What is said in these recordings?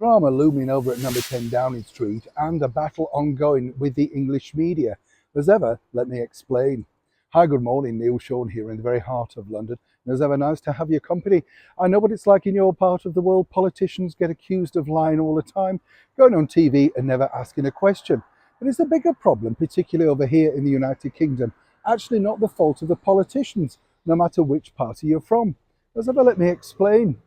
Drama looming over at number 10 Downing Street and a battle ongoing with the English media. As ever, let me explain. Hi, good morning, Neil Sean here in the very heart of London. And as ever, nice to have your company. I know what it's like in your part of the world. Politicians get accused of lying all the time, going on TV and never asking a question. But it's a bigger problem, particularly over here in the United Kingdom. Actually not the fault of the politicians, no matter which party you're from. As ever, let me explain.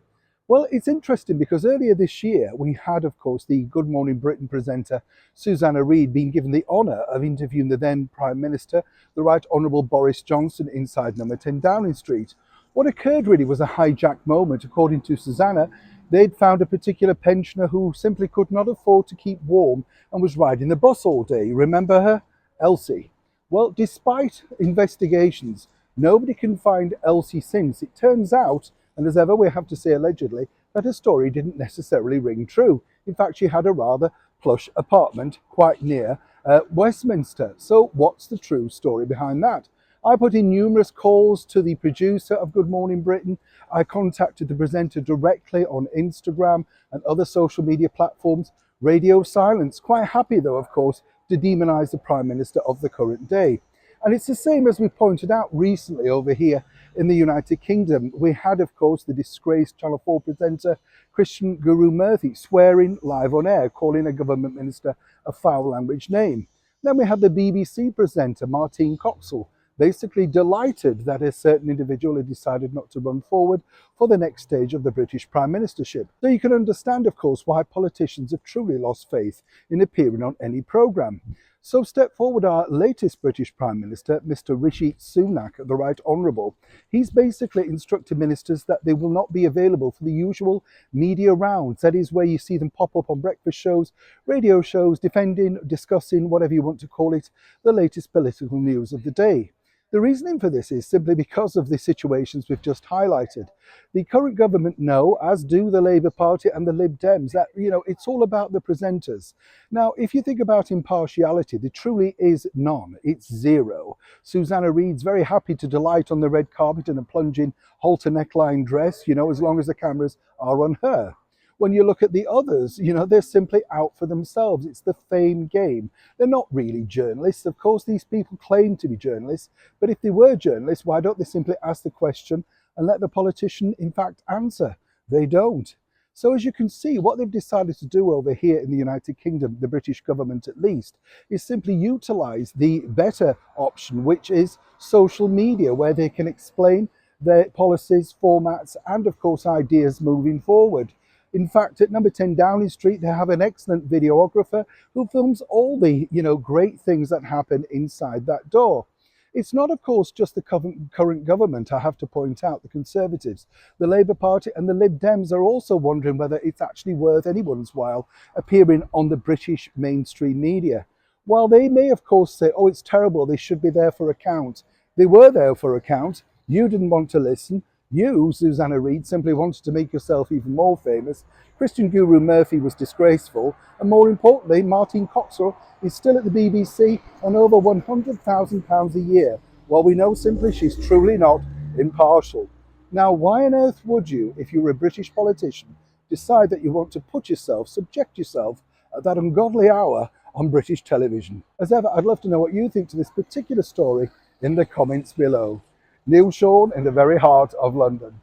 Well, it's interesting because earlier this year we had, of course, the Good Morning Britain presenter Susanna Reid being given the honour of interviewing the then Prime Minister, the Right Honourable Boris Johnson, inside number 10 Downing Street. What occurred really was a hijacked moment. According to Susanna, they'd found a particular pensioner who simply could not afford to keep warm and was riding the bus all day. Remember her? Elsie. Well, despite investigations, nobody can find Elsie since. It turns out, and as ever we have to say allegedly, that her story didn't necessarily ring true. In fact, she had a rather plush apartment quite near Westminster. So what's the true story behind that? I put in numerous calls to the producer of Good Morning Britain. I contacted the presenter directly on Instagram and other social media platforms. Radio silence. Quite happy though, of course, to demonise the Prime Minister of the current day. And it's the same as we pointed out recently over here in the United Kingdom. We had, of course, the disgraced Channel 4 presenter Christian Guru Murthy swearing live on air, calling a government minister a foul language name. Then we had the BBC presenter Martine Coxall, basically delighted that a certain individual had decided not to run forward for the next stage of the British Prime Ministership. So you can understand, of course, why politicians have truly lost faith in appearing on any programme. So step forward our latest British Prime Minister, Mr. Rishi Sunak, the Right Honourable. He's basically instructed ministers that they will not be available for the usual media rounds. That is where you see them pop up on breakfast shows, radio shows, defending, discussing, whatever you want to call it, the latest political news of the day. The reasoning for this is simply because of the situations we've just highlighted. The current government know, as do the Labour Party and the Lib Dems, that, it's all about the presenters. Now, if you think about impartiality, there truly is none. It's zero. Susanna Reid's very happy to delight on the red carpet in a plunging halter neckline dress, as long as the cameras are on her. When you look at the others, they're simply out for themselves. It's the fame game. They're not really journalists. Of course, these people claim to be journalists, but if they were journalists, why don't they simply ask the question and let the politician, in fact, answer? They don't. So as you can see, what they've decided to do over here in the United Kingdom, the British government at least, is simply utilise the better option, which is social media, where they can explain their policies, formats, and of course ideas moving forward. In fact, at number 10 Downing Street, they have an excellent videographer who films all the, great things that happen inside that door. It's not, of course, just the current government, I have to point out. The Conservatives, the Labour Party and the Lib Dems are also wondering whether it's actually worth anyone's while appearing on the British mainstream media. While they may, of course, say, oh, it's terrible, they should be there for account. They were there for account. You didn't want to listen. You, Susanna Reid, simply wanted to make yourself even more famous. Christian Guru Murthy was disgraceful. And more importantly, Martine Coxall is still at the BBC on over £100,000 a year, while we know simply she's truly not impartial. Now, why on earth would you, if you were a British politician, decide that you want to subject yourself at that ungodly hour on British television? As ever, I'd love to know what you think to this particular story in the comments below. Neil Sean in the very heart of London.